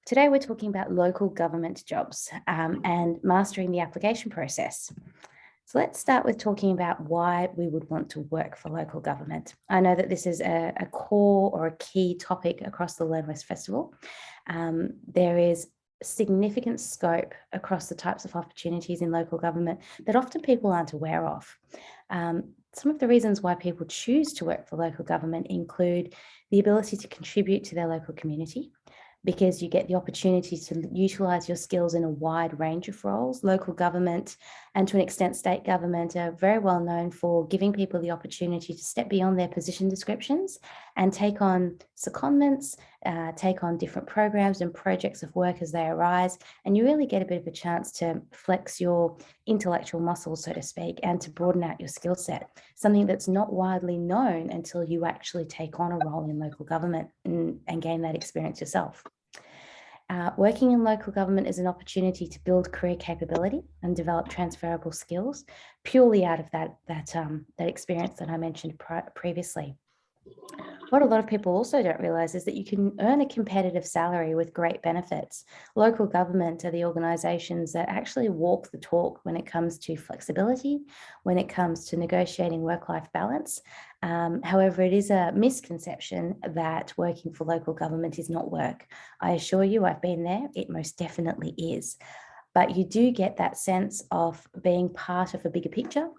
Today we're talking about local government jobs and mastering the application process. So let's start with talking about why we would want to work for local government. I know that this is a core or a key topic across the Learn West Festival. There is significant scope across the types of opportunities in local government that often people aren't aware of. Some of the reasons why people choose to work for local government include the ability to contribute to their local community, because you get the opportunity to utilise your skills in a wide range of roles. Local government and to an extent state government are very well known for giving people the opportunity to step beyond their position descriptions and take on secondments, take on different programs and projects of work as they arise. And you really get a bit of a chance to flex your intellectual muscles, so to speak, and to broaden out your skill set, something that's not widely known until you actually take on a role in local government and gain that experience yourself. Working in local government is an opportunity to build career capability and develop transferable skills purely out of that experience that I mentioned previously. What a lot of people also don't realise is that you can earn a competitive salary with great benefits. Local government are the organisations that actually walk the talk when it comes to flexibility, when it comes to negotiating work-life balance. However, it is a misconception that working for local government is not work. I assure you, I've been there, it most definitely is. But you do get that sense of being part of a bigger picture,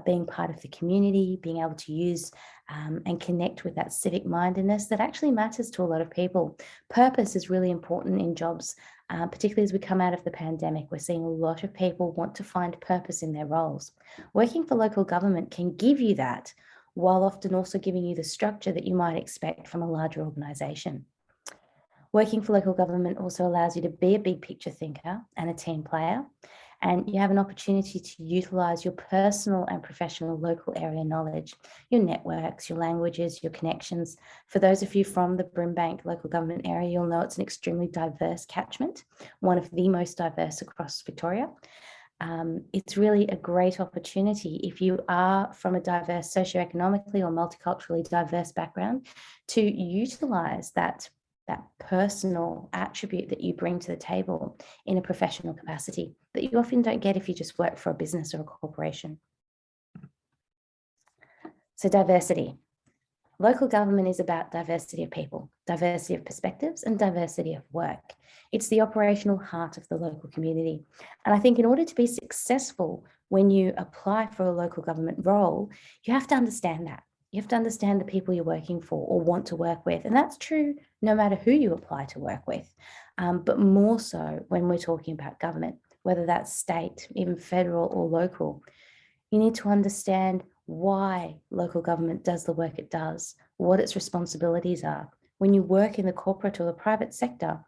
being part of the community, being able to use and connect with that civic mindedness that actually matters to a lot of people. Purpose is really important in jobs, particularly as we come out of the pandemic. We're seeing a lot of people want to find purpose in their roles. Working for local government can give you that, while often also giving you the structure that you might expect from a larger organisation. Working for local government also allows you to be a big picture thinker and a team player, and you have an opportunity to utilise your personal and professional local area knowledge, your networks, your languages, your connections. For those of you from the Brimbank local government area, you'll know it's an extremely diverse catchment, one of the most diverse across Victoria. It's really a great opportunity if you are from a diverse socioeconomically or multiculturally diverse background to utilise that personal attribute that you bring to the table in a professional capacity that you often don't get if you just work for a business or a corporation. So diversity. Local government is about diversity of people, diversity of perspectives, and diversity of work. It's the operational heart of the local community. And I think in order to be successful when you apply for a local government role, you have to understand that. You have to understand the people you're working for or want to work with. And that's true no matter who you apply to work with, but more so when we're talking about government, whether that's state, even federal or local. You need to understand why local government does the work it does, what its responsibilities are. When you work in the corporate or the private sector,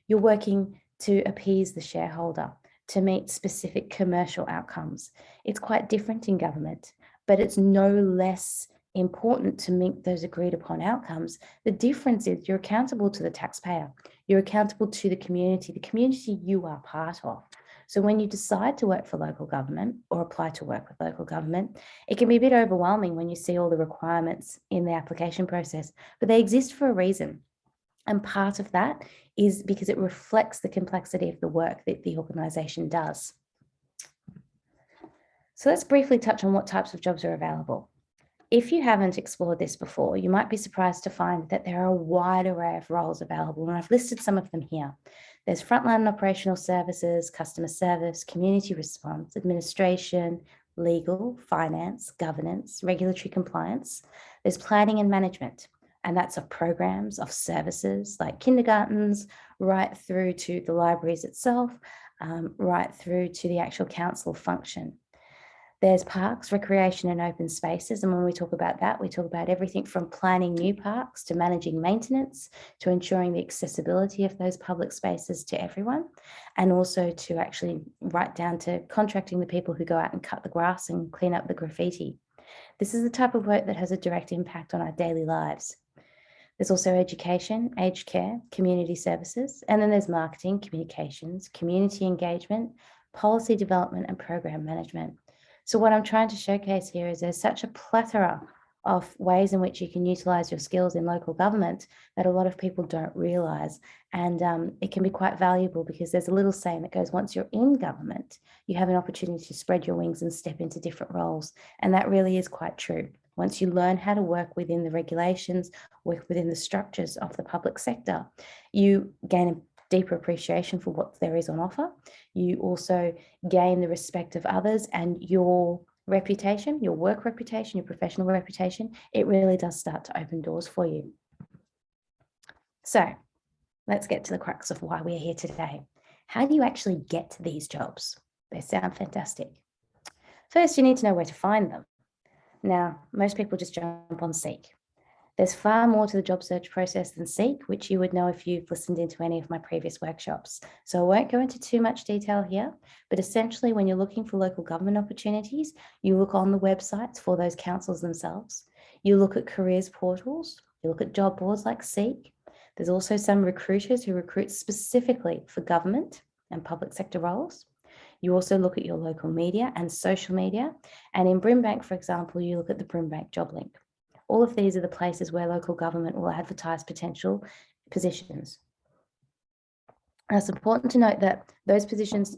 you're working to appease the shareholder, to meet specific commercial outcomes. It's quite different in government, but it's no less important to meet those agreed upon outcomes. The difference is you're accountable to the taxpayer, you're accountable to the community you are part of. So when you decide to work for local government or apply to work with local government, it can be a bit overwhelming when you see all the requirements in the application process, but they exist for a reason. And part of that is because it reflects the complexity of the work that the organisation does. So let's briefly touch on what types of jobs are available. If you haven't explored this before, you might be surprised to find that there are a wide array of roles available, and I've listed some of them here. There's frontline and operational services, customer service, community response, administration, legal, finance, governance, regulatory compliance. There's planning and management, and that's of programs, of services like kindergartens, right through to the libraries itself, right through to the actual council function. There's parks, recreation and open spaces. And when we talk about that, we talk about everything from planning new parks to managing maintenance, to ensuring the accessibility of those public spaces to everyone, and also to actually right down to contracting the people who go out and cut the grass and clean up the graffiti. This is the type of work that has a direct impact on our daily lives. There's also education, aged care, community services, and then there's marketing, communications, community engagement, policy development, and program management. So what I'm trying to showcase here is there's such a plethora of ways in which you can utilize your skills in local government that a lot of people don't realize. And it can be quite valuable because there's a little saying that goes, once you're in government, you have an opportunity to spread your wings and step into different roles. And that really is quite true. Once you learn how to work within the regulations, work within the structures of the public sector, you gain a deeper appreciation for what there is on offer. You also gain the respect of others, and your reputation, your work reputation, your professional reputation, it really does start to open doors for you. So let's get to the crux of why we're here today. How do you actually get to these jobs? They sound fantastic. First, you need to know where to find them. Now, most people just jump on Seek. There's far more to the job search process than Seek, which you would know if you've listened into any of my previous workshops. So I won't go into too much detail here, but essentially when you're looking for local government opportunities, you look on the websites for those councils themselves. You look at careers portals, you look at job boards like Seek. There's also some recruiters who recruit specifically for government and public sector roles. You also look at your local media and social media. And in Brimbank, for example, you look at the Brimbank job link. All of these are the places where local government will advertise potential positions. And it's important to note that those positions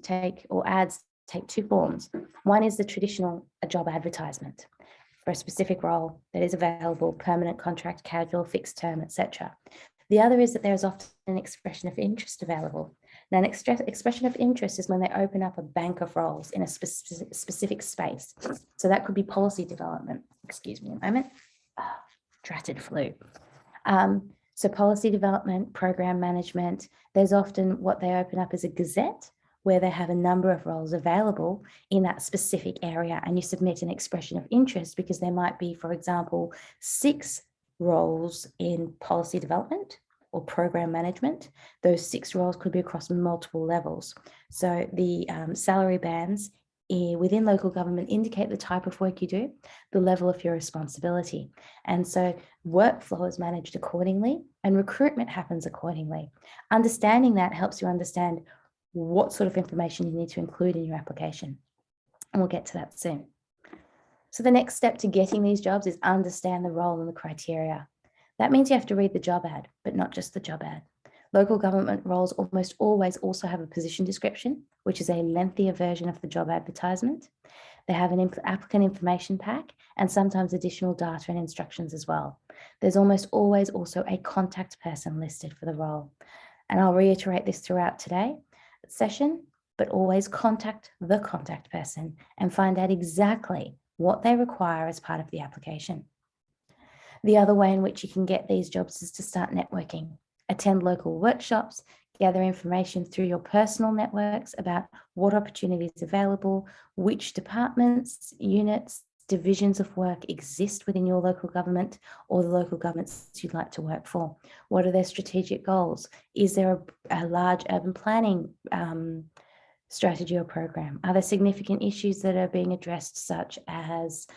ads take two forms. One is the traditional job advertisement for a specific role that is available, permanent contract, casual, fixed term, etc. The other is that there is often an expression of interest available. Now, an expression of interest is when they open up a bank of roles in a specific space. So that could be policy development. Excuse me a moment. Dratted flu. So policy development, program management, there's often what they open up as a gazette where they have a number of roles available in that specific area, and you submit an expression of interest because there might be, for example, 6 roles in policy development or program management. Those 6 roles could be across multiple levels. So the salary bands within local government indicate the type of work you do, the level of your responsibility. And so workflow is managed accordingly and recruitment happens accordingly. Understanding that helps you understand what sort of information you need to include in your application. And we'll get to that soon. So the next step to getting these jobs is understand the role and the criteria. That means you have to read the job ad, but not just the job ad. Local government roles almost always also have a position description, which is a lengthier version of the job advertisement. They have an applicant information pack and sometimes additional data and instructions as well. There's almost always also a contact person listed for the role. And I'll reiterate this throughout today's session, but always contact the contact person and find out exactly what they require as part of the application. The other way in which you can get these jobs is to start networking. Attend local workshops, gather information through your personal networks about what opportunities are available, which departments, units, divisions of work exist within your local government or the local governments you'd like to work for. What are their strategic goals? Is there a large urban planning strategy or program? Are there significant issues that are being addressed, such as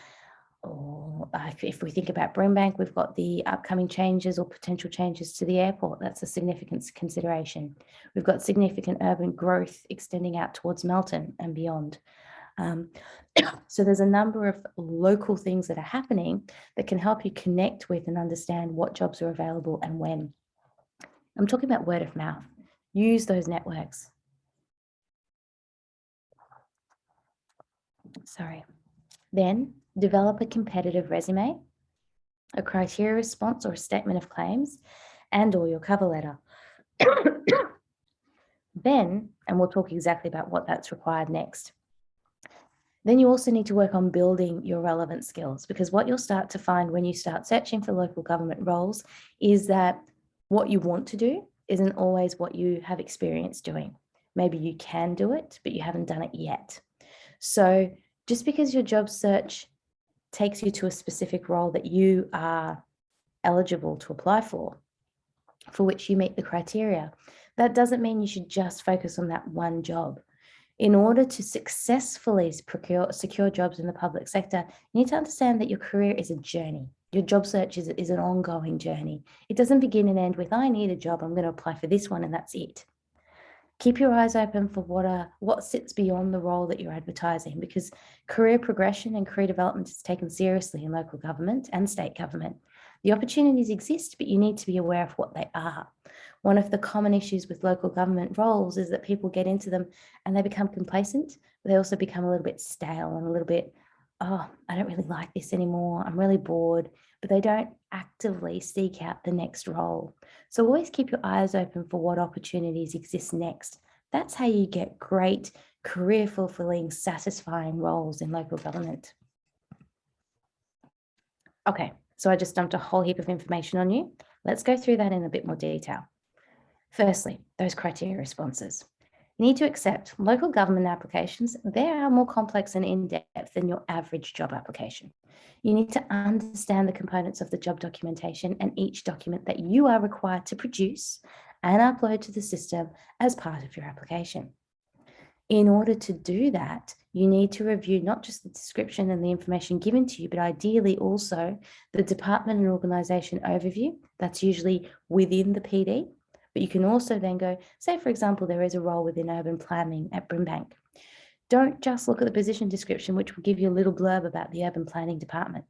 if we think about Brimbank, we've got the upcoming changes or potential changes to the airport. That's a significant consideration. We've got significant urban growth extending out towards Melton and beyond. So there's a number of local things that are happening that can help you connect with and understand what jobs are available and when. I'm talking about word of mouth. Use those networks. Then develop a competitive resume, a criteria response or a statement of claims, and/or your cover letter. Then, and we'll talk exactly about what that's required next. Then you also need to work on building your relevant skills, because what you'll start to find when you start searching for local government roles is that what you want to do isn't always what you have experience doing. Maybe you can do it, but you haven't done it yet. So just because your job search takes you to a specific role that you are eligible to apply for which you meet the criteria, that doesn't mean you should just focus on that one job. In order to successfully secure jobs in the public sector, you need to understand that your career is a journey. Your job search is an ongoing journey. It doesn't begin and end with, I need a job, I'm going to apply for this one and that's it. Keep your eyes open for what sits beyond the role that you're advertising, because career progression and career development is taken seriously in local government and state government. The opportunities exist, but you need to be aware of what they are. One of the common issues with local government roles is that people get into them and they become complacent, but they also become a little bit stale and a little bit, oh, I don't really like this anymore. I'm really bored, but they don't actively seek out the next role. So always keep your eyes open for what opportunities exist next. That's how you get great, career fulfilling, satisfying roles in local government. Okay, so I just dumped a whole heap of information on you. Let's go through that in a bit more detail. Firstly, those criteria responses. You need to accept local government applications. They are more complex and in-depth than your average job application. You need to understand the components of the job documentation and each document that you are required to produce and upload to the system as part of your application. In order to do that, you need to review not just the description and the information given to you, but ideally also the department and organisation overview. That's usually within the PD. But you can also then go, say, for example, there is a role within urban planning at Brimbank. Don't just look at the position description, which will give you a little blurb about the urban planning department.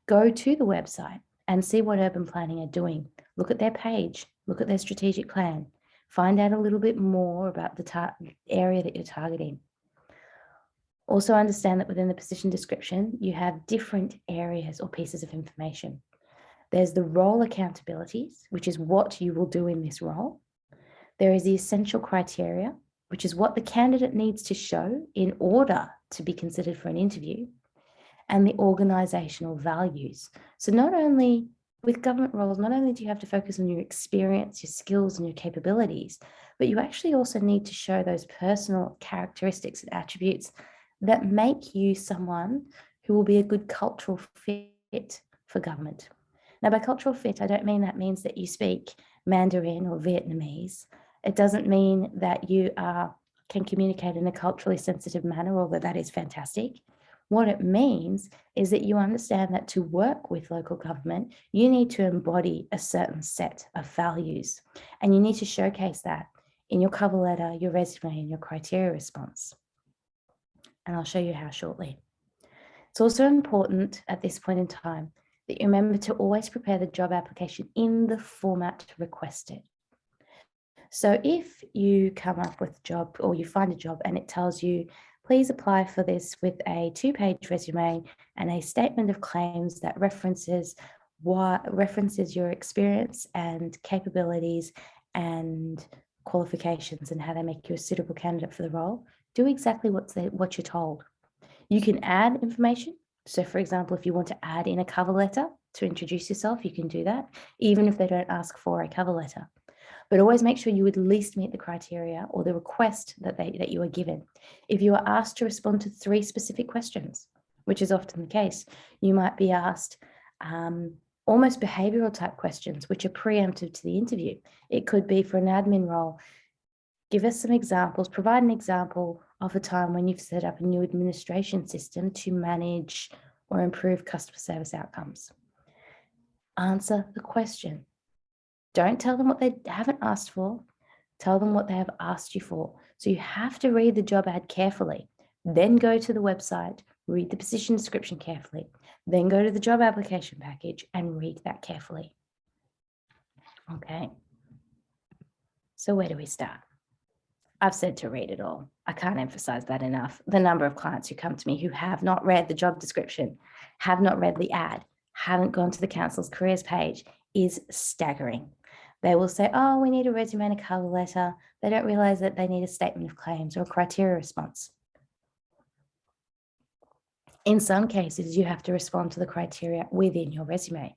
Go to the website and see what urban planning are doing. Look at their page, look at their strategic plan, find out a little bit more about the area that you're targeting. Also understand that within the position description, you have different areas or pieces of information. There's the role accountabilities, which is what you will do in this role. There is the essential criteria, which is what the candidate needs to show in order to be considered for an interview, and the organisational values. So not only with government roles, not only do you have to focus on your experience, your skills and your capabilities, but you actually also need to show those personal characteristics and attributes that make you someone who will be a good cultural fit for government. Now, by cultural fit, I don't mean that means that you speak Mandarin or Vietnamese. It doesn't mean that you can communicate in a culturally sensitive manner, although that is fantastic. What it means is that you understand that to work with local government, you need to embody a certain set of values, and you need to showcase that in your cover letter, your resume, and your criteria response. And I'll show you how shortly. It's also important at this point in time that you remember to always prepare the job application in the format requested. So if you come up with a job or you find a job and it tells you, please apply for this with a 2-page resume and a statement of claims that references your experience and capabilities and qualifications and how they make you a suitable candidate for the role, do exactly what you're told. You can add information. So for example, if you want to add in a cover letter to introduce yourself, you can do that, even if they don't ask for a cover letter. But always make sure you at least meet the criteria or the request that you are given. If you are asked to respond to 3 specific questions, which is often the case, you might be asked almost behavioral type questions, which are preemptive to the interview. It could be for an admin role. Give us some examples, provide an example of a time when you've set up a new administration system to manage or improve customer service outcomes. Answer the question. Don't tell them what they haven't asked for. Tell them what they have asked you for. So you have to read the job ad carefully. Then go to the website, read the position description carefully. Then go to the job application package and read that carefully. Okay. So where do we start? I've said to read it all. I can't emphasize that enough. The number of clients who come to me who have not read the job description, have not read the ad, haven't gone to the council's careers page is staggering. They will say, oh, we need a resume and a cover letter. They don't realize that they need a statement of claims or a criteria response. In some cases, you have to respond to the criteria within your resume.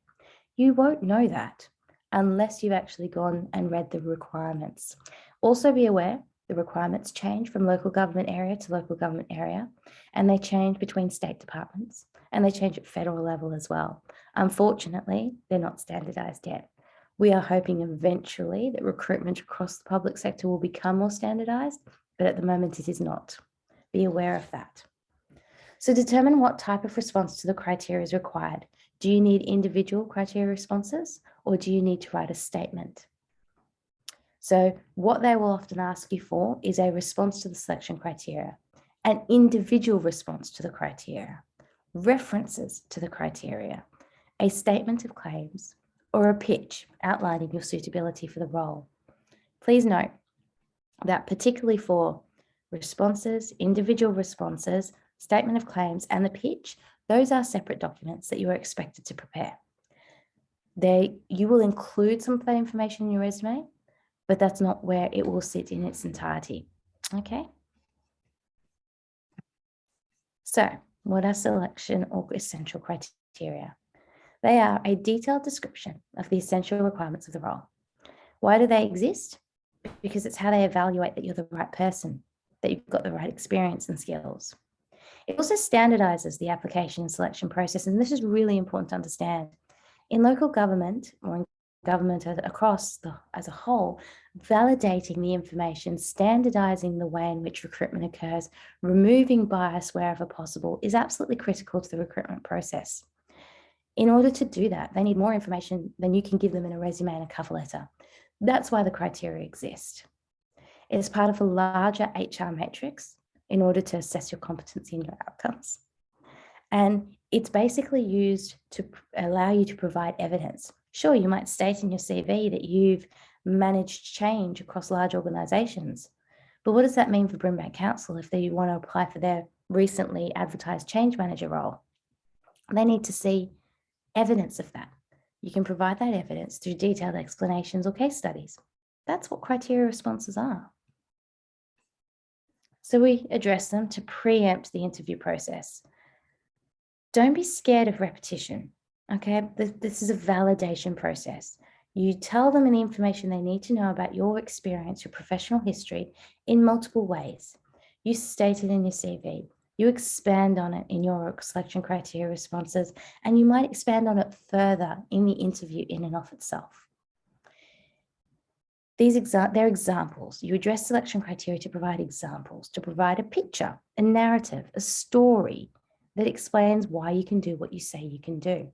You won't know that unless you've actually gone and read the requirements. Also be aware the requirements change from local government area to local government area, and they change between state departments, and they change at federal level as well. Unfortunately, they're not standardized yet. We are hoping eventually that recruitment across the public sector will become more standardized, but at the moment it is not. Be aware of that. So determine what type of response to the criteria is required. Do you need individual criteria responses, or do you need to write a statement? So what they will often ask you for is a response to the selection criteria, an individual response to the criteria, references to the criteria, a statement of claims, or a pitch outlining your suitability for the role. Please note that particularly for responses, individual responses, statement of claims, and the pitch, those are separate documents that you are expected to prepare. You will include some of that information in your resume, but that's not where it will sit in its entirety. Okay. So what are selection or essential criteria? They are a detailed description of the essential requirements of the role. Why do they exist? Because it's how they evaluate that you're the right person, that you've got the right experience and skills. It also standardizes the application and selection process, and this is really important to understand. In local government or in government as a whole, validating the information, standardizing the way in which recruitment occurs, removing bias wherever possible is absolutely critical to the recruitment process. In order to do that, they need more information than you can give them in a resume and a cover letter. That's why the criteria exist. It's part of a larger HR matrix in order to assess your competency and your outcomes. And it's basically used to allow you to provide evidence. Sure, you might state in your CV that you've managed change across large organizations, but what does that mean for Brimbank Council if they want to apply for their recently advertised change manager role? They need to see evidence of that. You can provide that evidence through detailed explanations or case studies. That's what criteria responses are. So we address them to preempt the interview process. Don't be scared of repetition, okay? This is a validation process. You tell them the information they need to know about your experience, your professional history in multiple ways. You state it in your CV. You expand on it in your selection criteria responses, and you might expand on it further in the interview in and of itself. They're examples. You address selection criteria to provide examples, to provide a picture, a narrative, a story that explains why you can do what you say you can do.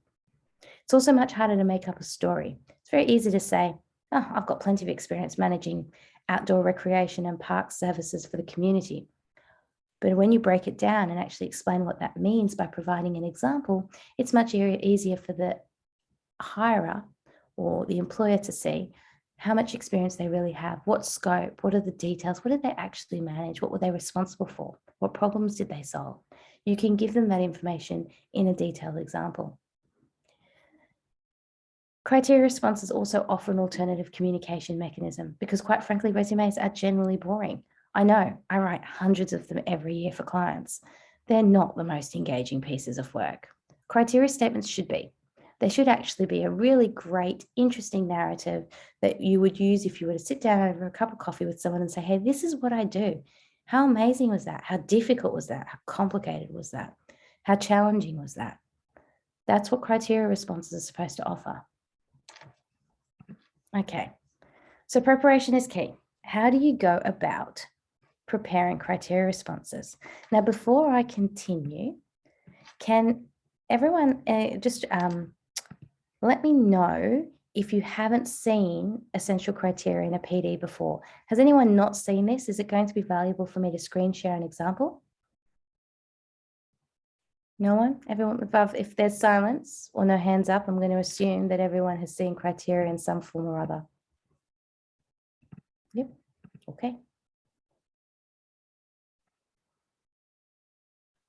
It's also much harder to make up a story. It's very easy to say, oh, I've got plenty of experience managing outdoor recreation and park services for the community. But when you break it down and actually explain what that means by providing an example, it's much easier for the hirer or the employer to see how much experience they really have, what scope, what are the details, what did they actually manage, what were they responsible for, what problems did they solve. You can give them that information in a detailed example. Criteria responses also offer an alternative communication mechanism because, quite frankly, resumes are generally boring. I know, I write hundreds of them every year for clients. They're not the most engaging pieces of work. Criteria statements should be. They should actually be a really great, interesting narrative that you would use if you were to sit down over a cup of coffee with someone and say, hey, this is what I do. How amazing was that? How difficult was that? How complicated was that? How challenging was that? That's what criteria responses are supposed to offer. Okay, so preparation is key. How do you go about preparing criteria responses? Now, before I continue, can everyone just let me know if you haven't seen essential criteria in a PD before. Has anyone not seen this? Is it going to be valuable for me to screen share an example? No one? Everyone above? If there's silence or no hands up, I'm going to assume that everyone has seen criteria in some form or other. Yep. Okay.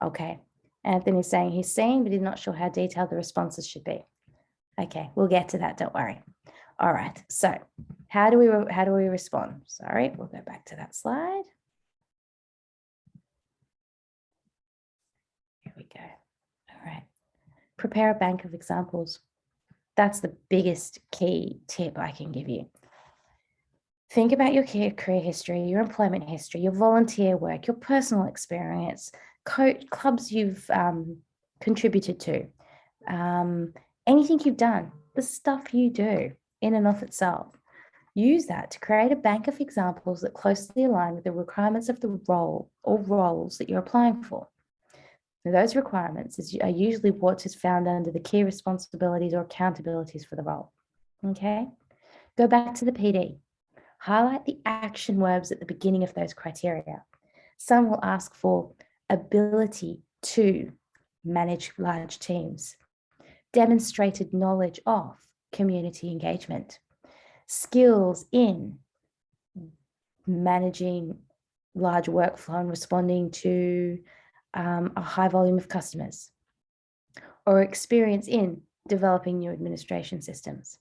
Okay. Anthony's saying he's seen, but he's not sure how detailed the responses should be. Okay, we'll get to that, don't worry. All right, so how do we respond? Sorry, we'll go back to that slide. Here we go. All right, prepare a bank of examples. That's the biggest key tip I can give you. Think about your career history, your employment history, your volunteer work, your personal experience, clubs you've contributed to, anything you've done, the stuff you do in and of itself. Use that to create a bank of examples that closely align with the requirements of the role or roles that you're applying for. Now, those requirements are usually what is found under the key responsibilities or accountabilities for the role. Okay, go back to the PD. Highlight the action verbs at the beginning of those criteria. Some will ask for ability to manage large teams, demonstrated knowledge of community engagement, skills in managing large workflow and responding to a high volume of customers, or experience in developing new administration systems.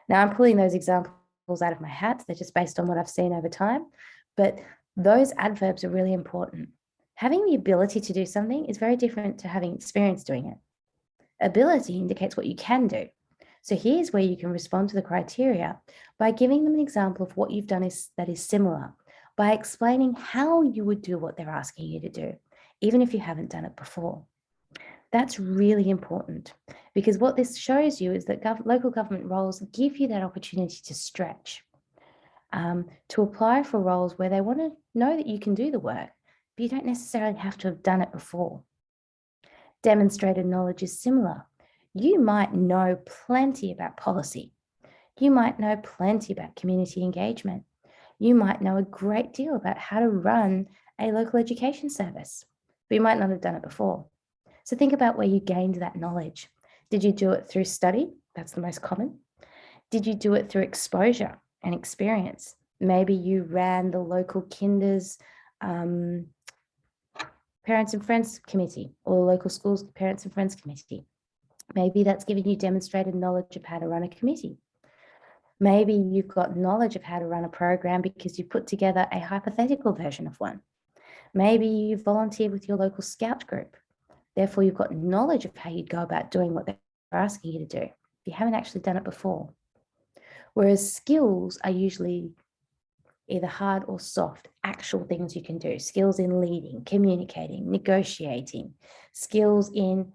Now, I'm pulling those examples out of my hat. They're just based on what I've seen over time, but those adverbs are really important. Having the ability to do something is very different to having experience doing it. Ability indicates what you can do. So here's where you can respond to the criteria by giving them an example of what you've done that is similar, by explaining how you would do what they're asking you to do, even if you haven't done it before. That's really important, because what this shows you is that local government roles give you that opportunity to stretch, to apply for roles where they want to know that you can do the work, but you don't necessarily have to have done it before. Demonstrated knowledge is similar. You might know plenty about policy. You might know plenty about community engagement. You might know a great deal about how to run a local education service, but you might not have done it before. So think about where you gained that knowledge. Did you do it through study? That's the most common. Did you do it through exposure and experience? Maybe you ran the local kinder's Parents and Friends Committee, or the local school's Parents and Friends Committee. Maybe that's giving you demonstrated knowledge of how to run a committee. Maybe you've got knowledge of how to run a program because you put together a hypothetical version of one. Maybe you've volunteered with your local scout group. Therefore, you've got knowledge of how you'd go about doing what they're asking you to do if you haven't actually done it before. Whereas skills are usually either hard or soft, actual things you can do. Skills in leading, communicating, negotiating, skills in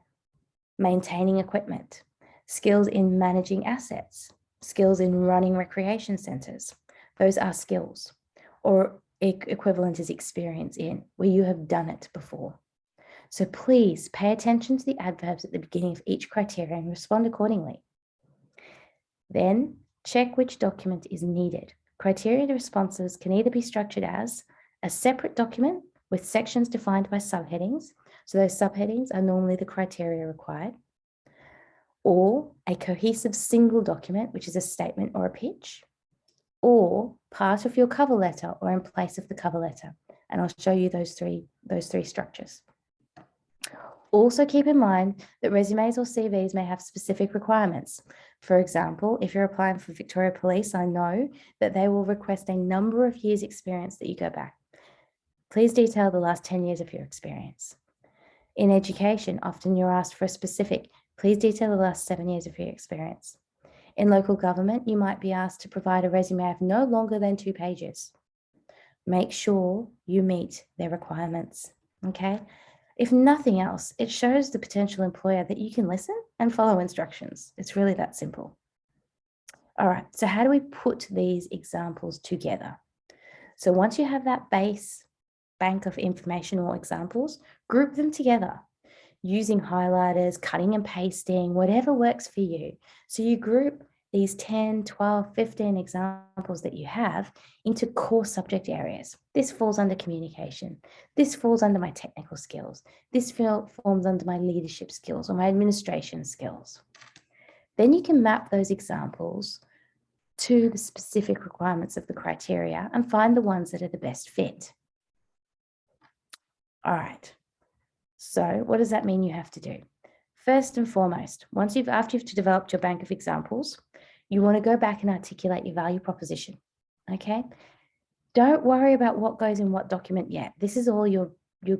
maintaining equipment, skills in managing assets, skills in running recreation centres. Those are skills, or equivalent is experience in, where you have done it before. So please pay attention to the adverbs at the beginning of each criteria and respond accordingly. Then check which document is needed. Criteria responses can either be structured as a separate document with sections defined by subheadings. So those subheadings are normally the criteria required, or a cohesive single document, which is a statement or a pitch, or part of your cover letter or in place of the cover letter. And I'll show you those three structures. Also keep in mind that resumes or CVs may have specific requirements. For example, if you're applying for Victoria Police, I know that they will request a number of years experience that you go back. Please detail the last 10 years of your experience. In education, often you're asked for a specific, please detail the last 7 years of your experience. In local government, you might be asked to provide a resume of no longer than 2 pages. Make sure you meet their requirements, okay? If nothing else, it shows the potential employer that you can listen and follow instructions. It's really that simple. All right, so how do we put these examples together? So once you have that base bank of information or examples, group them together using highlighters, cutting and pasting, whatever works for you. So you group these 10, 12, 15 examples that you have into core subject areas. This falls under communication. This falls under my technical skills. This falls under my leadership skills or my administration skills. Then you can map those examples to the specific requirements of the criteria and find the ones that are the best fit. All right. So what does that mean you have to do? First and foremost, after you've developed your bank of examples, you want to go back and articulate your value proposition, okay? Don't worry about what goes in what document yet. This is all your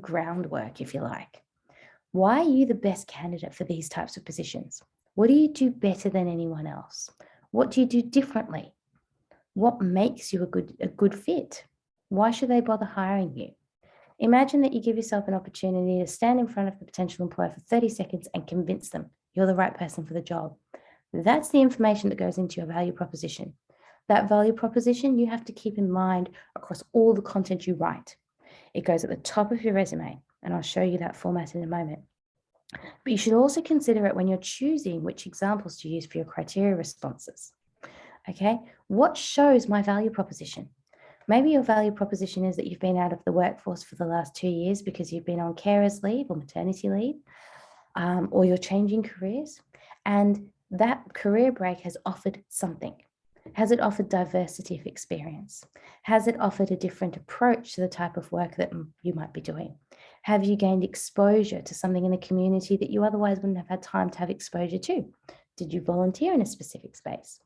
groundwork, if you like. Why are you the best candidate for these types of positions? What do you do better than anyone else? What do you do differently? What makes you a good fit? Why should they bother hiring you? Imagine that you give yourself an opportunity to stand in front of the potential employer for 30 seconds and convince them you're the right person for the job. That's the information that goes into your value proposition. That value proposition you have to keep in mind across all the content you write. It goes at the top of your resume, and I'll show you that format in a moment. But you should also consider it when you're choosing which examples to use for your criteria responses. Okay, what shows my value proposition? Maybe your value proposition is that you've been out of the workforce for the last 2 years because you've been on carers leave or maternity leave, or you're changing careers, and that career break has offered something. Has it offered diversity of experience? Has it offered a different approach to the type of work that you might be doing? Have you gained exposure to something in the community that you otherwise wouldn't have had time to have exposure to? Did you volunteer in a specific space?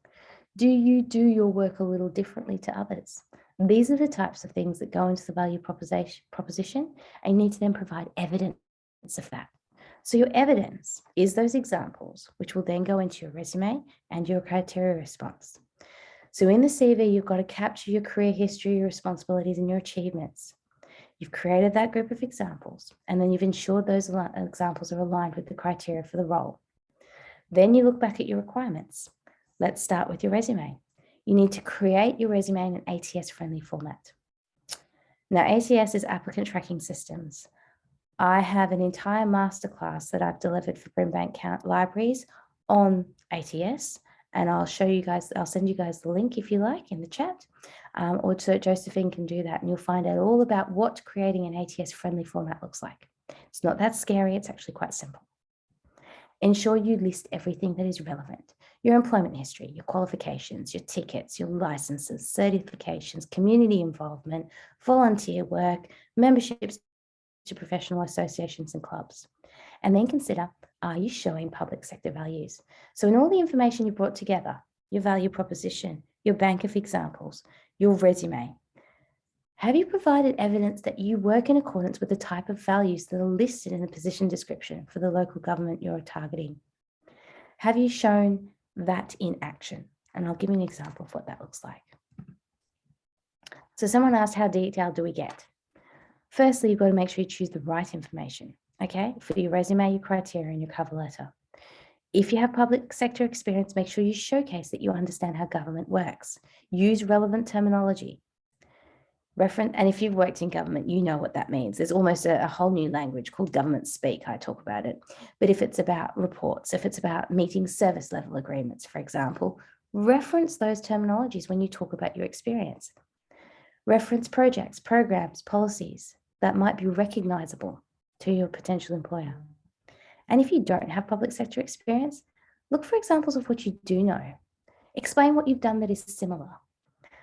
Do you do your work a little differently to others? These are the types of things that go into the value proposition, and you need to then provide evidence of that. So your evidence is those examples, which will then go into your resume and your criteria response. So in the CV, you've got to capture your career history, your responsibilities, and your achievements. You've created that group of examples, and then you've ensured those examples are aligned with the criteria for the role. Then you look back at your requirements. Let's start with your resume. You need to create your resume in an ATS-friendly format. Now, ATS is Applicant Tracking Systems. I have an entire masterclass that I've delivered for Brimbank Libraries on ATS, and I'll show you guys, I'll send you guys the link if you like in the chat, or so Josephine can do that, and you'll find out all about what creating an ATS-friendly format looks like. It's not that scary, it's actually quite simple. Ensure you list everything that is relevant. Your employment history, your qualifications, your tickets, your licenses, certifications, community involvement, volunteer work, memberships to professional associations and clubs. And then consider, are you showing public sector values? So in all the information you brought together, your value proposition, your bank of examples, your resume, have you provided evidence that you work in accordance with the type of values that are listed in the position description for the local government you're targeting? Have you shown that in action? And I'll give you an example of what that looks like. So someone asked, how detailed do we get? Firstly, you've got to make sure you choose the right information, okay? For your resume, your criteria, and your cover letter. If you have public sector experience, make sure you showcase that you understand how government works. Use relevant terminology. And if you've worked in government, you know what that means. There's almost a whole new language called government speak. I talk about it. But if it's about reports, if it's about meeting service level agreements, for example, reference those terminologies when you talk about your experience. Reference projects, programs, policies that might be recognizable to your potential employer. And if you don't have public sector experience, look for examples of what you do know. Explain what you've done that is similar.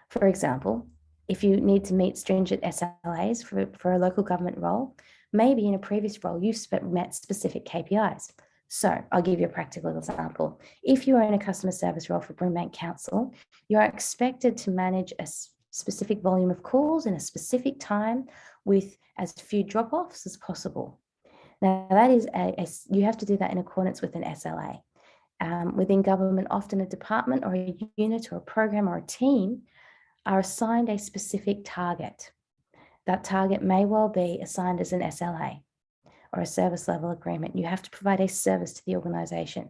For example, if you need to meet stringent SLAs for a local government role, maybe in a previous role, you've met specific KPIs. So I'll give you a practical example. If you are in a customer service role for Brimbank Council, you are expected to manage a specific volume of calls in a specific time with as few drop-offs as possible. Now that is, you have to do that in accordance with an SLA. Within government, often a department or a unit or a program or a team are assigned a specific target. That target may well be assigned as an SLA or a service level agreement. You have to provide a service to the organization.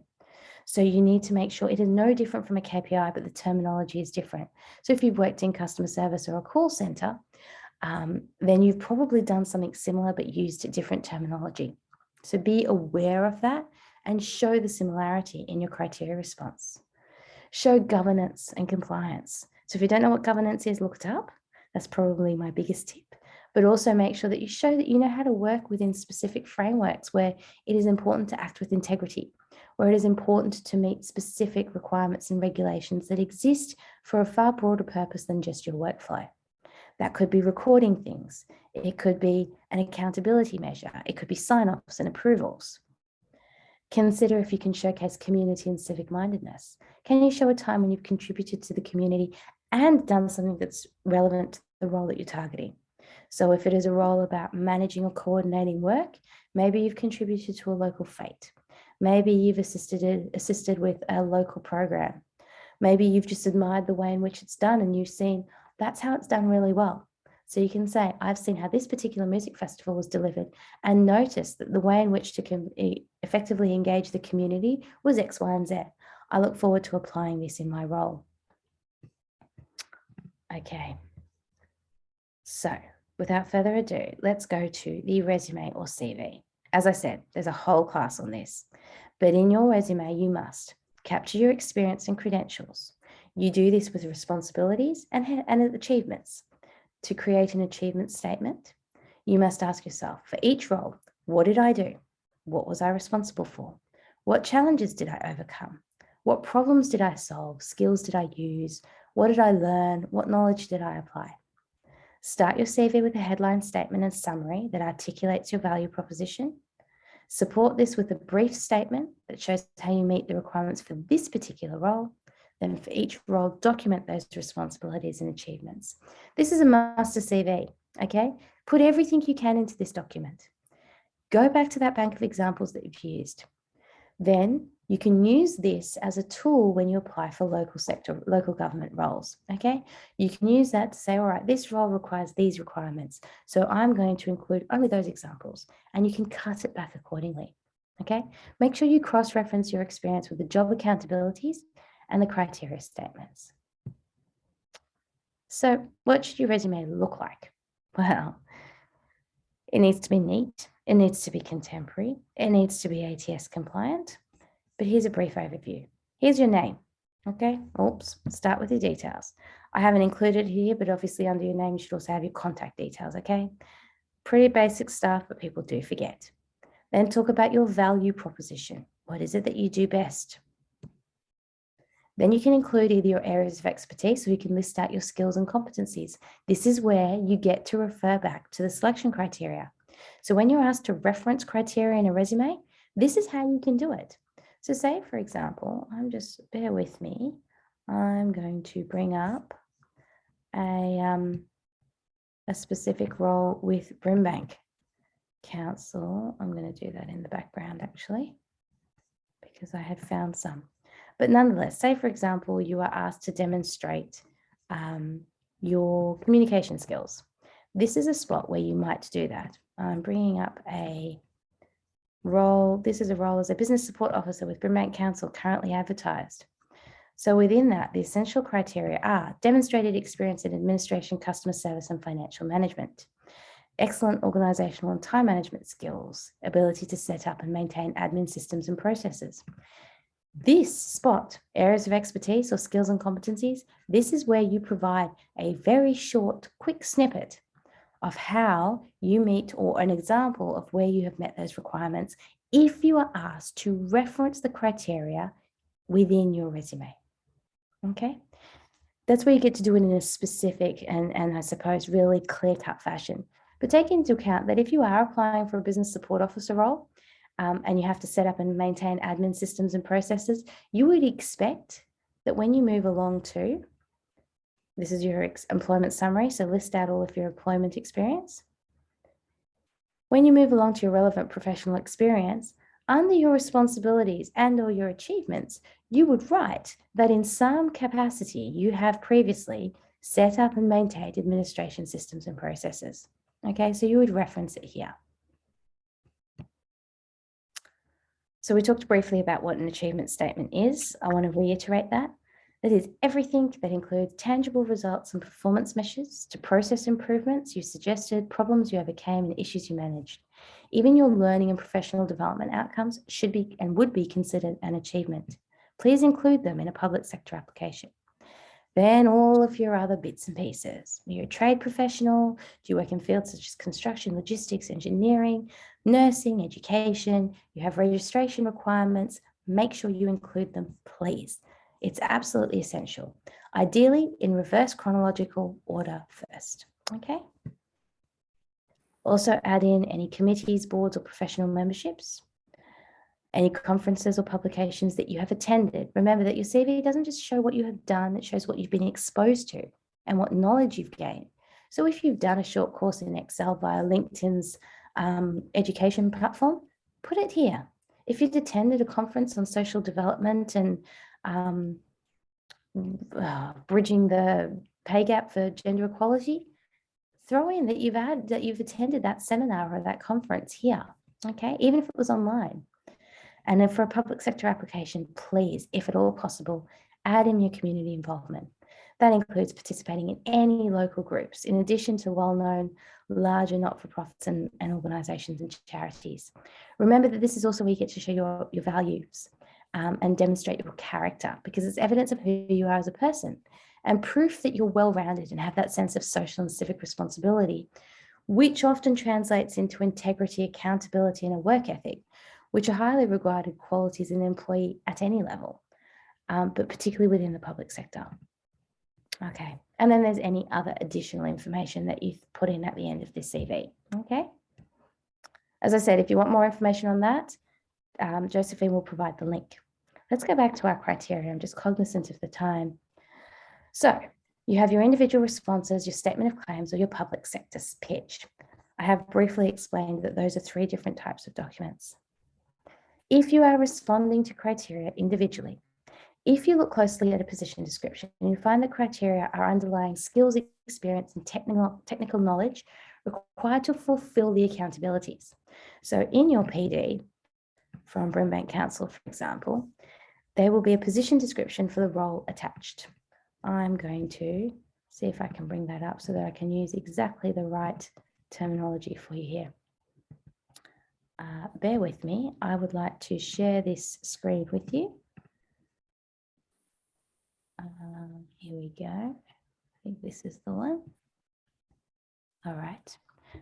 So you need to make sure it is no different from a KPI, but the terminology is different. So if you've worked in customer service or a call center, then you've probably done something similar, but used a different terminology. So be aware of that and show the similarity in your criteria response. Show governance and compliance. So if you don't know what governance is, look it up. That's probably my biggest tip. But also make sure that you show that you know how to work within specific frameworks where it is important to act with integrity, where it is important to meet specific requirements and regulations that exist for a far broader purpose than just your workflow. That could be recording things. It could be an accountability measure. It could be sign-offs and approvals. Consider if you can showcase community and civic mindedness. Can you show a time when you've contributed to the community and done something that's relevant to the role that you're targeting? So if it is a role about managing or coordinating work, maybe you've contributed to a local fete. Maybe you've assisted with a local program. Maybe you've just admired the way in which it's done and you've seen that's how it's done really well. So you can say, I've seen how this particular music festival was delivered and notice that the way in which to effectively engage the community was X, Y, and Z. I look forward to applying this in my role. Okay. So without further ado, let's go to the resume or CV. As I said, there's a whole class on this, but in your resume, you must capture your experience and credentials. You do this with responsibilities and achievements. To create an achievement statement, you must ask yourself, for each role, what did I do? What was I responsible for? What challenges did I overcome? What problems did I solve? Skills did I use? What did I learn? What knowledge did I apply? Start your CV with a headline statement and summary that articulates your value proposition. Support this with a brief statement that shows how you meet the requirements for this particular role. Then for each role, document those responsibilities and achievements. This is a master CV, okay? Put everything you can into this document. Go back to that bank of examples that you've used. Then you can use this as a tool when you apply for local government roles, okay? You can use that to say, all right, this role requires these requirements, so I'm going to include only those examples, and you can cut it back accordingly, okay? Make sure you cross-reference your experience with the job accountabilities and the criteria statements. So what should your resume look like? Well, it needs to be neat. It needs to be contemporary. It needs to be ATS compliant. But here's a brief overview. Here's your name, okay? Oops, start with your details. I haven't included here, but obviously under your name, you should also have your contact details, okay? Pretty basic stuff, but people do forget. Then talk about your value proposition. What is it that you do best? Then you can include either your areas of expertise, or you can list out your skills and competencies. This is where you get to refer back to the selection criteria. So when you're asked to reference criteria in a resume, this is how you can do it. So say, for example, bear with me. I'm going to bring up a specific role with Brimbank Council. I'm going to do that in the background actually, because I had found some. But nonetheless, say, for example, you are asked to demonstrate your communication skills. This is a spot where you might do that. I'm bringing up a role. This is a role as a business support officer with Brimbank Council, currently advertised. So within that, the essential criteria are demonstrated experience in administration, customer service, and financial management, excellent organizational and time management skills, ability to set up and maintain admin systems and processes. This spot, areas of expertise or skills and competencies, this is where you provide a very short, quick snippet of how you meet, or an example of where you have met those requirements if you are asked to reference the criteria within your resume, okay? That's where you get to do it in a specific and I suppose really clear-cut fashion. But take into account that if you are applying for a business support officer role, and you have to set up and maintain admin systems and processes, you would expect that when you move along to, this is your employment summary, so list out all of your employment experience. When you move along to your relevant professional experience, under your responsibilities and or your achievements, you would write that in some capacity you have previously set up and maintained administration systems and processes. Okay, so you would reference it here. So we talked briefly about what an achievement statement is. I want to reiterate that. That is everything that includes tangible results and performance measures to process improvements you suggested, problems you overcame, and issues you managed. Even your learning and professional development outcomes should be and would be considered an achievement. Please include them in a public sector application. Then all of your other bits and pieces. You're a trade professional. Do you work in fields such as construction, logistics, engineering, nursing, education? You have registration requirements. Make sure you include them, please. It's absolutely essential. Ideally, in reverse chronological order first, okay? Also add in any committees, boards, or professional memberships, any conferences or publications that you have attended. Remember that your CV doesn't just show what you have done, it shows what you've been exposed to and what knowledge you've gained. So if you've done a short course in Excel via LinkedIn's education platform, put it here. If you've attended a conference on social development and bridging the pay gap for gender equality, throw in that you've attended that seminar or that conference here, okay, even if it was online. And then for a public sector application, please, if at all possible, add in your community involvement. That includes participating in any local groups, in addition to well-known larger not-for-profits and organisations and charities. Remember that this is also where you get to show your values and demonstrate your character, because it's evidence of who you are as a person and proof that you're well-rounded and have that sense of social and civic responsibility, which often translates into integrity, accountability, and a work ethic, which are highly regarded qualities in an employee at any level, but particularly within the public sector. Okay, and then there's any other additional information that you put in at the end of this CV, okay? As I said, if you want more information on that, Josephine will provide the link. Let's go back to our criteria. I'm just cognizant of the time. So you have your individual responses, your statement of claims, or your public sector pitch. I have briefly explained that those are 3 different types of documents. If you are responding to criteria individually, if you look closely at a position description and you find the criteria are underlying skills, experience, and technical knowledge required to fulfill the accountabilities. So in your PD from Brimbank Council, for example, there will be a position description for the role attached. I'm going to see if I can bring that up so that I can use exactly the right terminology for you here. Bear with me. I would like to share this screen with you. Here we go. I think this is the one. All right.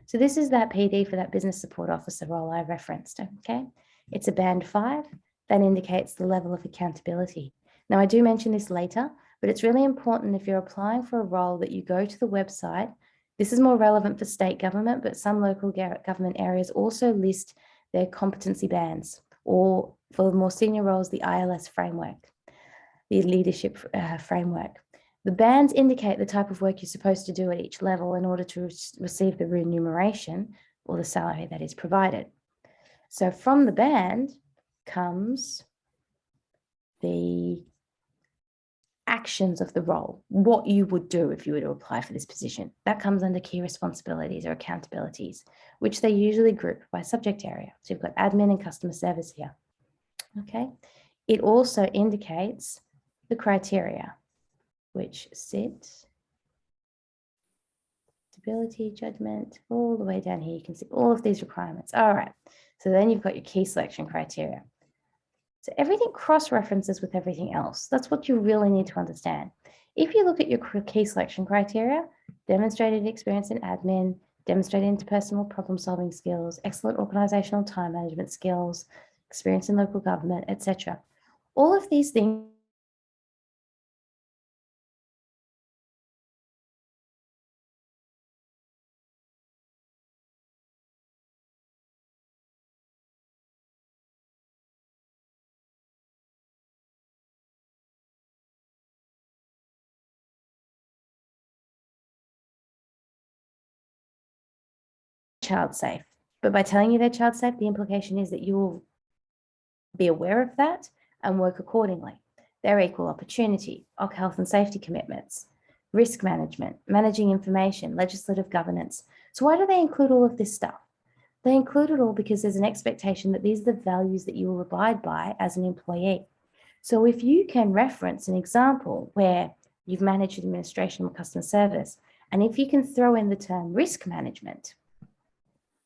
So this is that PD for that business support officer role I referenced, okay? It's a band 5 that indicates the level of accountability. Now, I do mention this later, but it's really important if you're applying for a role that you go to the website. This is more relevant for state government, but some local government areas also list their competency bands, or for more senior roles, the ILS framework, the leadership framework. The bands indicate the type of work you're supposed to do at each level in order to receive the remuneration or the salary that is provided. So from the band comes the actions of the role, what you would do if you were to apply for this position. That comes under key responsibilities or accountabilities, which they usually group by subject area. So you've got admin and customer service here. Okay. It also indicates the criteria, which sit stability, judgment, all the way down here. You can see all of these requirements. All right. So then you've got your key selection criteria. So everything cross-references with everything else. That's what you really need to understand. If you look at your key selection criteria, demonstrated experience in admin, demonstrated interpersonal problem-solving skills, excellent organizational time management skills, experience in local government, etc. All of these things child safe. But by telling you they're child safe, the implication is that you will be aware of that and work accordingly. They're equal opportunity, health and safety commitments, risk management, managing information, legislative governance. So why do they include all of this stuff? They include it all because there's an expectation that these are the values that you will abide by as an employee. So if you can reference an example where you've managed administration or customer service, and if you can throw in the term risk management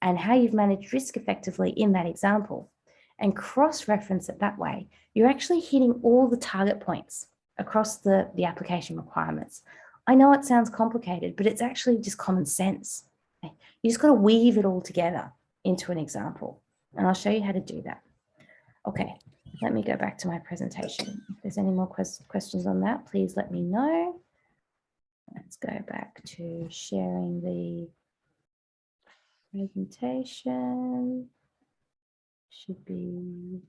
and how you've managed risk effectively in that example and cross-reference it that way, you're actually hitting all the target points across the application requirements. I know it sounds complicated, but it's actually just common sense. Okay? You just got to weave it all together into an example, and I'll show you how to do that. Okay, let me go back to my presentation. If there's any more questions on that, please let me know. Let's go back to sharing the presentation. Should be,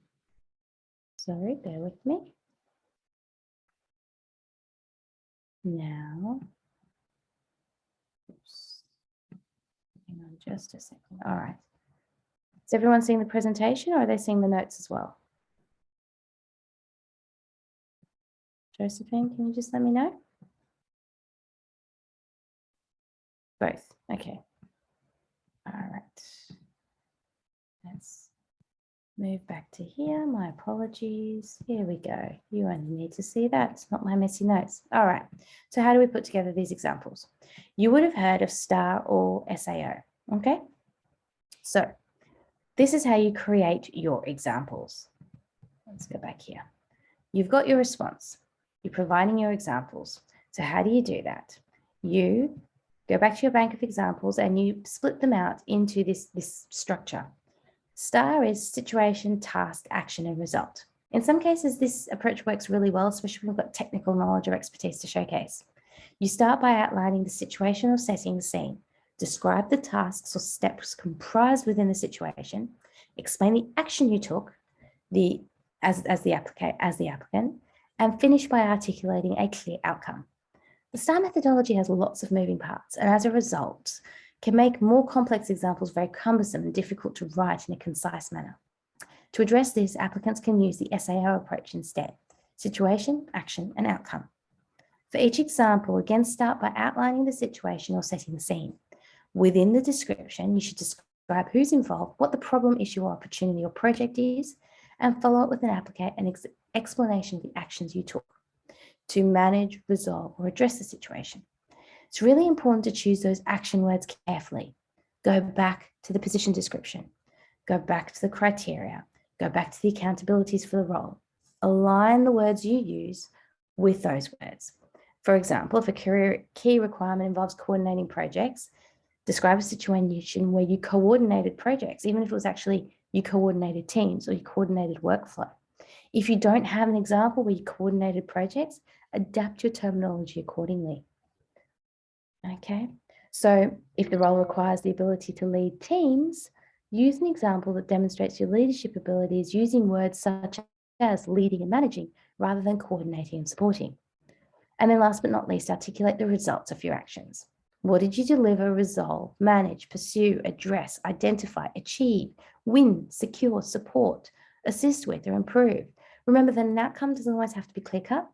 sorry, bear with me. Now, oops, hang on just a second. All right. Is everyone seeing the presentation, or are they seeing the notes as well? Josephine, can you just let me know? Both. Okay. All right. Let's move back to here. My apologies. Here we go. You only need to see that. It's not my messy notes. All right. So how do we put together these examples? You would have heard of STAR or SAO. Okay. So this is how you create your examples. Let's go back here. You've got your response. You're providing your examples. So how do you do that? You go back to your bank of examples and you split them out into this structure. STAR is situation, task, action, and result. In some cases, this approach works really well, especially when we've got technical knowledge or expertise to showcase. You start by outlining the situation or setting the scene. Describe the tasks or steps comprised within the situation. Explain the action you took as the applicant, and finish by articulating a clear outcome. The STAR methodology has lots of moving parts, and as a result, can make more complex examples very cumbersome and difficult to write in a concise manner. To address this, applicants can use the SAO approach instead: situation, action, and outcome. For each example, again, start by outlining the situation or setting the scene. Within the description, you should describe who's involved, what the problem, issue, or opportunity or project is, and follow up with an explanation of the actions you took to manage, resolve, or address the situation. It's really important to choose those action words carefully. Go back to the position description, go back to the criteria, go back to the accountabilities for the role. Align the words you use with those words. For example, if a key requirement involves coordinating projects, describe a situation where you coordinated projects, even if it was actually you coordinated teams or you coordinated workflow. If you don't have an example where you coordinated projects, adapt your terminology accordingly. Okay, so if the role requires the ability to lead teams, use an example that demonstrates your leadership abilities using words such as leading and managing rather than coordinating and supporting. And then last but not least, articulate the results of your actions. What did you deliver, resolve, manage, pursue, address, identify, achieve, win, secure, support, assist with, or improve? Remember that an outcome doesn't always have to be clear-cut,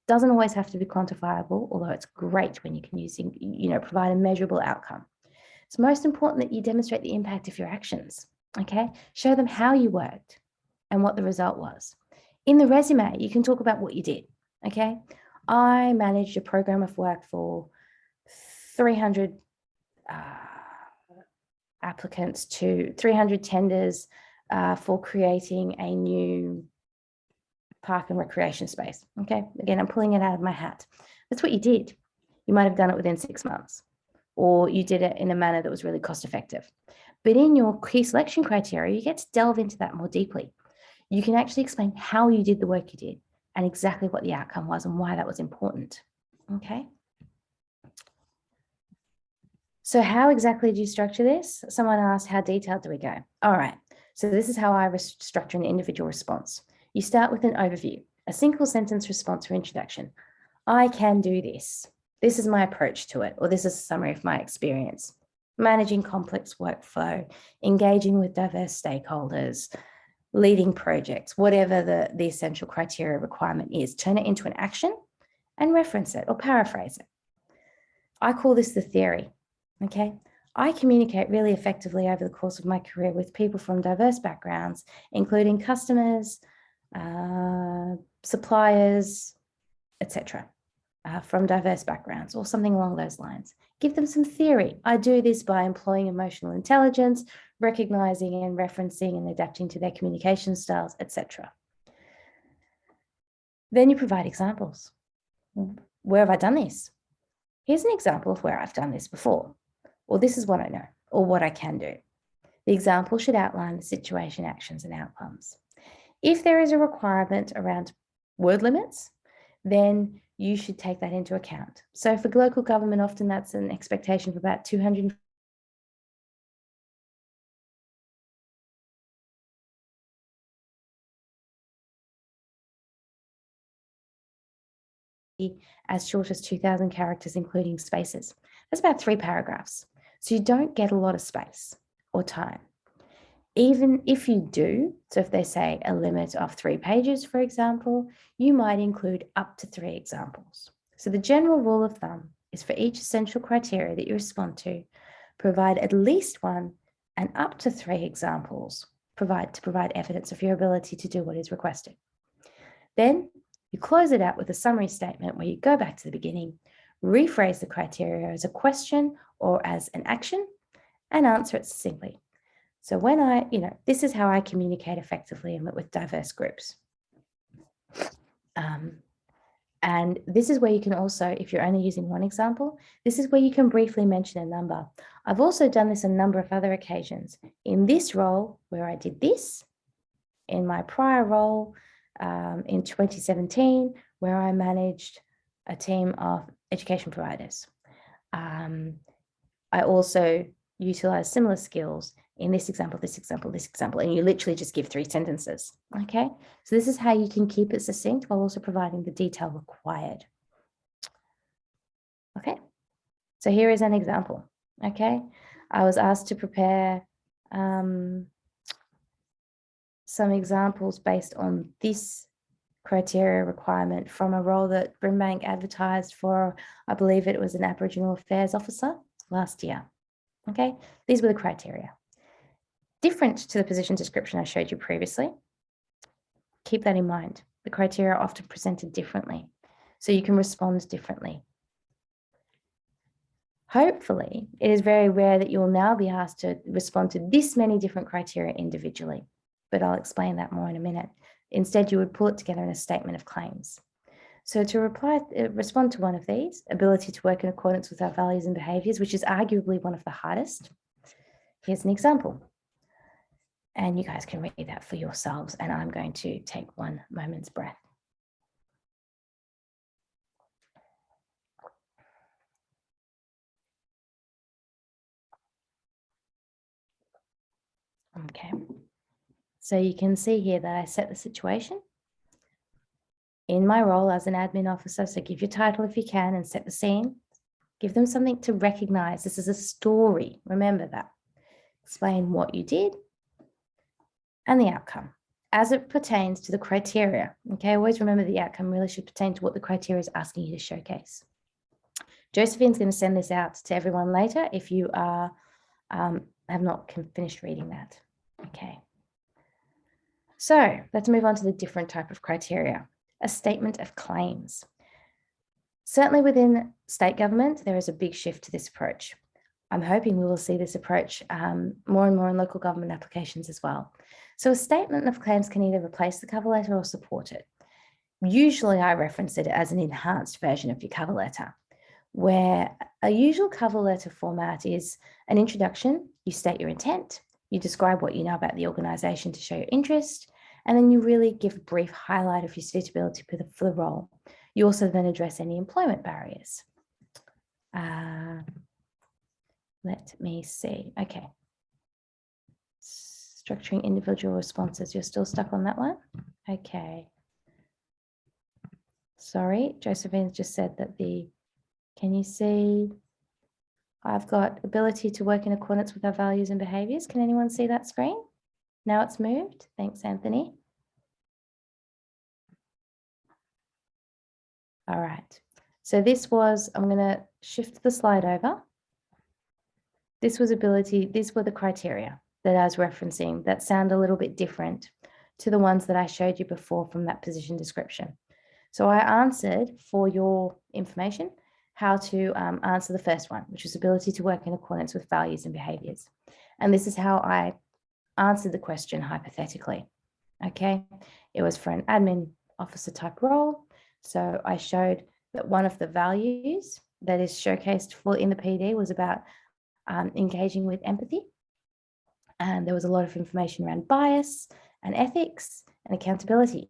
doesn't always have to be quantifiable, although it's great when you can provide a measurable outcome. It's most important that you demonstrate the impact of your actions, okay? Show them how you worked and what the result was. In the resume, you can talk about what you did, okay? I managed a program of work for 300 applicants to 300 tenders for creating a new park and recreation space. Okay, again, I'm pulling it out of my hat. That's what you did. You might have done it within 6 months, or you did it in a manner that was really cost effective. But in your key selection criteria, you get to delve into that more deeply. You can actually explain how you did the work you did and exactly what the outcome was and why that was important. Okay. So how exactly do you structure this? Someone asked, how detailed do we go? All right. So this is how I structure an individual response. You start with an overview, a single sentence response or introduction. I can do this. This is my approach to it, or this is a summary of my experience. Managing complex workflow, engaging with diverse stakeholders, leading projects, whatever the essential criteria requirement is, turn it into an action and reference it or paraphrase it. I call this the theory, okay? I communicate really effectively over the course of my career with people from diverse backgrounds, including customers, suppliers, etc., from diverse backgrounds or something along those lines. Give them some theory. I do this by employing emotional intelligence, recognizing and referencing and adapting to their communication styles, etc. Then you provide examples. Where have I done this? Here's an example of where I've done this before, or this is what I know, or what I can do. The example should outline the situation, actions, and outcomes. If there is a requirement around word limits, then you should take that into account. So for local government, often that's an expectation of about 200 as short as 2,000 characters, including spaces. That's about 3 paragraphs. So you don't get a lot of space or time. Even if you do, so if they say a limit of 3 pages, for example, you might include up to 3 examples. So the general rule of thumb is for each essential criteria that you respond to, provide at least 1 and up to 3 examples to provide evidence of your ability to do what is requested. Then you close it out with a summary statement where you go back to the beginning, rephrase the criteria as a question or as an action, and answer it succinctly. So when this is how I communicate effectively and with diverse groups. And this is where you can also, if you're only using one example, this is where you can briefly mention a number. I've also done this on a number of other occasions. In this role where I did this, in my prior role in 2017, where I managed a team of education providers. I also utilized similar skills in this example, this example, this example, and you literally just give 3 sentences, okay? So this is how you can keep it succinct while also providing the detail required. Okay, so here is an example, okay? I was asked to prepare some examples based on this criteria requirement from a role that Brimbank advertised for, I believe it was an Aboriginal Affairs officer last year, okay? These were the criteria. Different to the position description I showed you previously. Keep that in mind. The criteria are often presented differently, so you can respond differently. Hopefully, it is very rare that you will now be asked to respond to this many different criteria individually, but I'll explain that more in a minute. Instead, you would pull it together in a statement of claims. So to respond to one of these, ability to work in accordance with our values and behaviours, which is arguably one of the hardest, here's an example. And you guys can read that for yourselves, and I'm going to take one moment's breath. Okay, so you can see here that I set the situation. In my role as an admin officer, so give your title if you can and set the scene. Give them something to recognize. This is a story, remember that. Explain what you did and the outcome as it pertains to the criteria. Okay, always remember the outcome really should pertain to what the criteria is asking you to showcase. Josephine's going to send this out to everyone later if you are have not finished reading that. Okay. So let's move on to the different type of criteria. A statement of claims. Certainly within state government, there is a big shift to this approach. I'm hoping we will see this approach more and more in local government applications as well. So a statement of claims can either replace the cover letter or support it. Usually I reference it as an enhanced version of your cover letter, where a usual cover letter format is an introduction, you state your intent, you describe what you know about the organisation to show your interest, and then you really give a brief highlight of your suitability for the role. You also then address any employment barriers. Let me see. Okay. Structuring individual responses. You're still stuck on that one? Okay. Sorry, Josephine just said that can you see? I've got ability to work in accordance with our values and behaviours. Can anyone see that screen? Now it's moved. Thanks, Anthony. All right. So this was, I'm going to shift the slide over. This was ability, these were the criteria that I was referencing that sound a little bit different to the ones that I showed you before from that position description. So I answered for your information how to answer the first one, which was ability to work in accordance with values and behaviours. And this is how I answered the question hypothetically. Okay, it was for an admin officer type role. So I showed that one of the values that is showcased in the PD was about engaging with empathy. And there was a lot of information around bias and ethics and accountability.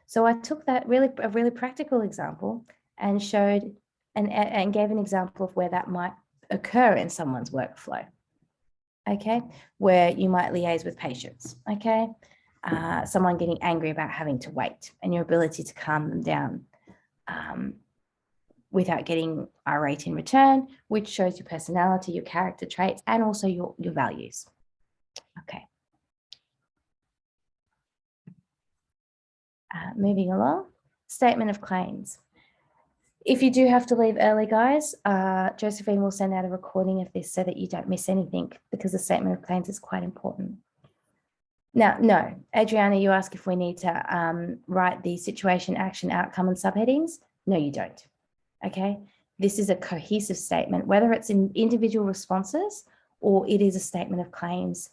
So I took that a really practical example and showed and gave an example of where that might occur in someone's workflow. Okay, where you might liaise with patients. Okay, someone getting angry about having to wait and your ability to calm them down without getting irate in return, which shows your personality, your character traits, and also your values. Okay. Moving along, statement of claims. If you do have to leave early, guys, Josephine will send out a recording of this so that you don't miss anything, because the statement of claims is quite important. Now, no, Adriana, you ask if we need to write the situation, action, outcome, and subheadings. No, you don't. Okay, this is a cohesive statement, whether it's in individual responses or it is a statement of claims.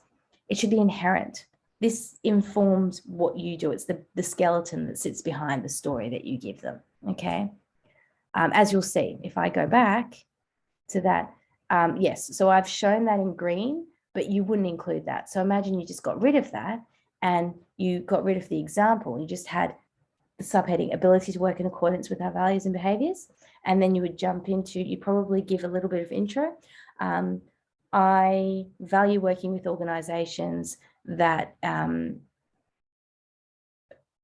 It should be inherent this informs what you do. It's the skeleton that sits behind the story that you give them, okay? As you'll see, if I go back to that, yes, so I've shown that in green, but you wouldn't include that. So imagine you just got rid of that and you got rid of the example. You just had the subheading, ability to work in accordance with our values and behaviors. And then you would jump into, you probably give a little bit of intro. I value working with organizations that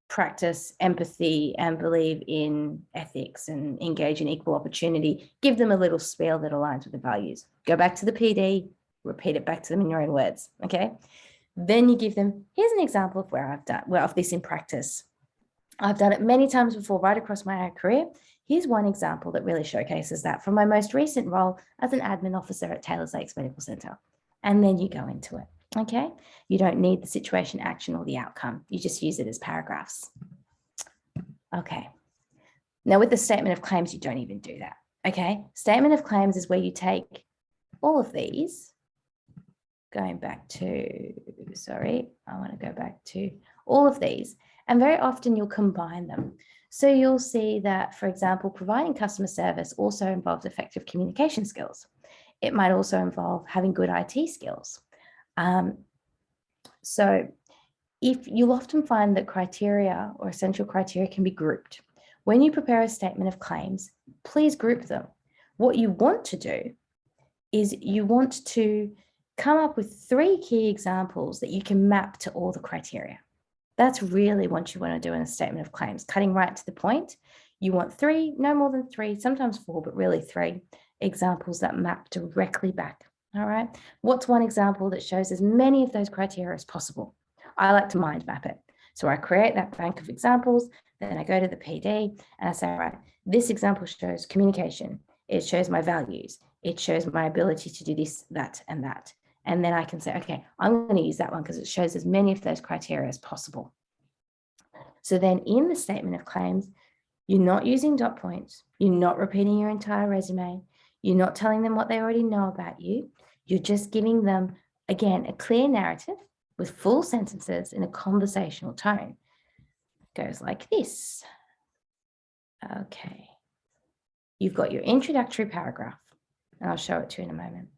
practice empathy and believe in ethics and engage in equal opportunity. Give them a little spiel that aligns with the values. Go back to the PD, repeat it back to them in your own words, okay? Then you give them, here's an example of where I've done, of this in practice. I've done it many times before, right across my career. Here's one example that really showcases that from my most recent role as an admin officer at Taylor's Lakes Medical Centre. And then you go into it, okay? You don't need the situation, action, or the outcome. You just use it as paragraphs. Okay. Now with the statement of claims, you don't even do that, okay? Statement of claims is where you take all of these, going back to, sorry, I want to go back to all of these, and very often you'll combine them. So you'll see that, for example, providing customer service also involves effective communication skills. It might also involve having good IT skills. So if you'll often find that criteria or essential criteria can be grouped. When you prepare a statement of claims, please group them. What you want to do is you want to come up with 3 key examples that you can map to all the criteria. That's really what you want to do in a statement of claims, cutting right to the point. You want 3, no more than 3, sometimes 4, but really 3 examples that map directly back. All right. What's one example that shows as many of those criteria as possible? I like to mind map it. So I create that bank of examples, then I go to the PD and I say, all right, this example shows communication. It shows my values. It shows my ability to do this, that, and that. And then I can say, okay, I'm going to use that one because it shows as many of those criteria as possible. So then in the statement of claims, you're not using dot points. You're not repeating your entire resume. You're not telling them what they already know about you. You're just giving them, again, a clear narrative with full sentences in a conversational tone. It goes like this. Okay. You've got your introductory paragraph, and I'll show it to you in a moment.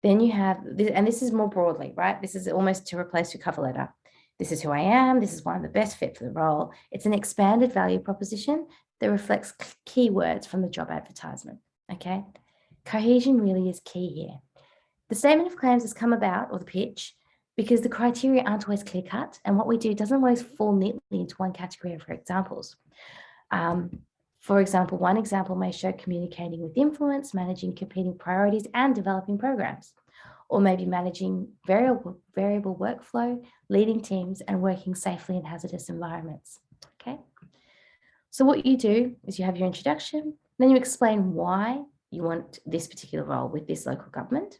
Then you have, and this is more broadly, right? This is almost to replace your cover letter. This is who I am. This is why I'm the best fit for the role. It's an expanded value proposition that reflects keywords from the job advertisement, okay? Cohesion really is key here. The statement of claims has come about, or the pitch, because the criteria aren't always clear cut, and what we do doesn't always fall neatly into one category of examples. For example, one example may show communicating with influence, managing competing priorities, and developing programs, or maybe managing variable workflow, leading teams, and working safely in hazardous environments. Okay. So what you do is you have your introduction, then you explain why you want this particular role with this local government,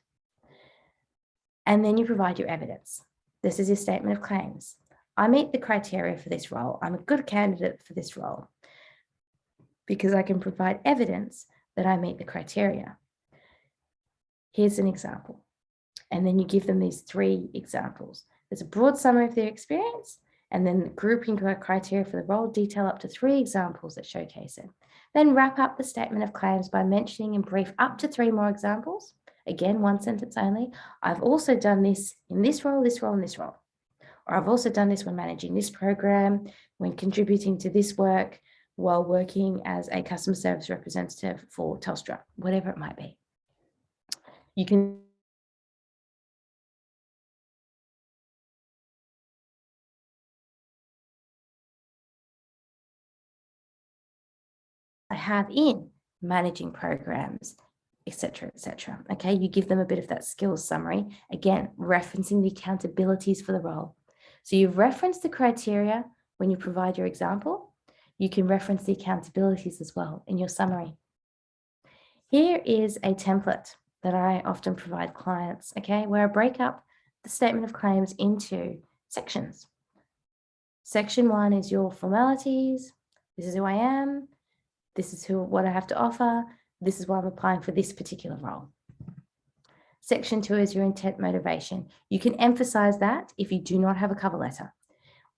and then you provide your evidence. This is your statement of claims. I meet the criteria for this role. I'm a good candidate for this role because I can provide evidence that I meet the criteria. Here's an example. And then you give them these 3 examples. There's a broad summary of their experience, and then the grouping criteria for the role, detail up to 3 examples that showcase it. Then wrap up the statement of claims by mentioning in brief up to 3 more examples. Again, 1 sentence only. I've also done this in this role, this role, and this role. Or I've also done this when managing this program, when contributing to this work, while working as a customer service representative for Telstra, whatever it might be. You can have in managing programs, etc., etc. Okay, you give them a bit of that skills summary, again, referencing the accountabilities for the role. So you've referenced the criteria when you provide your example. You can reference the accountabilities as well in your summary. Here is a template that I often provide clients, okay, where I break up the statement of claims into sections. Section 1 is your formalities. This is who I am. This is what I have to offer. This is why I'm applying for this particular role. Section 2 is your intent motivation. You can emphasize that if you do not have a cover letter,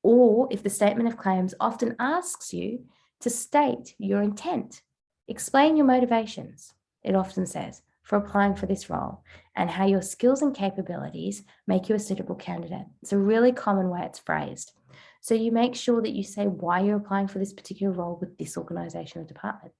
or if the statement of claims often asks you to state your intent. Explain your motivations, it often says, for applying for this role, and how your skills and capabilities make you a suitable candidate. It's a really common way it's phrased. So you make sure that you say why you're applying for this particular role with this organisation or department.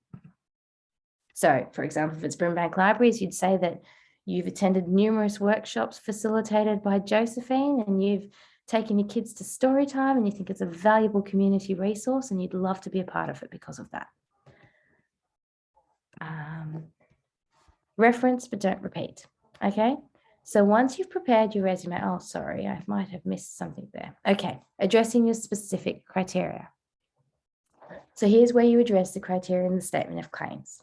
So, for example, if it's Brimbank Libraries, you'd say that you've attended numerous workshops facilitated by Josephine, and you've taken your kids to story time, and you think it's a valuable community resource, and you'd love to be a part of it because of that. Reference, but don't repeat. Okay. So once you've prepared your resume, oh, sorry, I might have missed something there. Okay. Addressing your specific criteria. So here's where you address the criteria in the statement of claims.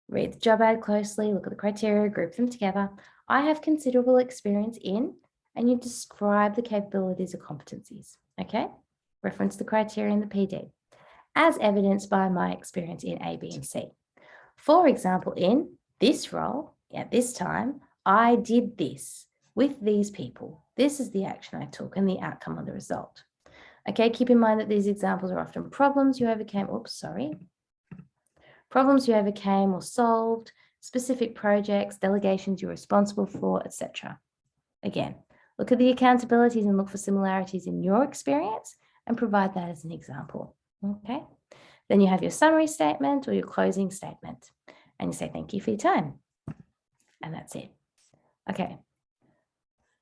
Read the job ad closely, look at the criteria, group them together. I have considerable experience in, and you describe the capabilities or competencies. Okay. Reference the criteria in the PD, as evidenced by my experience in A, B, and C. For example, in this role, at this time, I did this with these people. This is the action I took and the outcome of the result. Okay, keep in mind that these examples are often problems you overcame. Problems you overcame or solved, specific projects, delegations you're responsible for, etc. Again, look at the accountabilities and look for similarities in your experience and provide that as an example. Okay. Then you have your summary statement or your closing statement, and you say, thank you for your time. And that's it. Okay.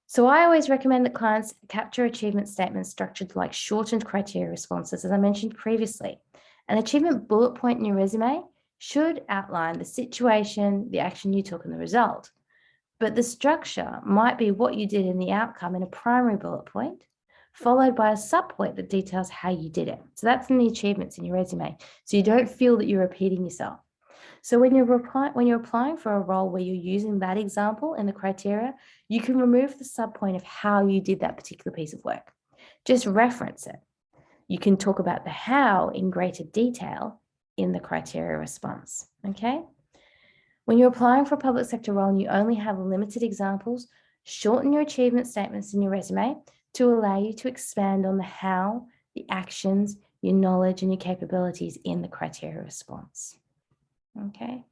So I always recommend that clients capture achievement statements structured like shortened criteria responses, as I mentioned previously. An achievement bullet point in your resume should outline the situation, the action you took, and the result. But the structure might be what you did and the outcome in a primary bullet point, followed by a subpoint that details how you did it. So that's in the achievements in your resume. So you don't feel that you're repeating yourself. So when you're applying for a role where you're using that example in the criteria, you can remove the subpoint of how you did that particular piece of work. Just reference it. You can talk about the how in greater detail in the criteria response, okay? When you're applying for a public sector role and you only have limited examples, shorten your achievement statements in your resume to allow you to expand on the how, the actions, your knowledge, and your capabilities in the criteria response. Okay.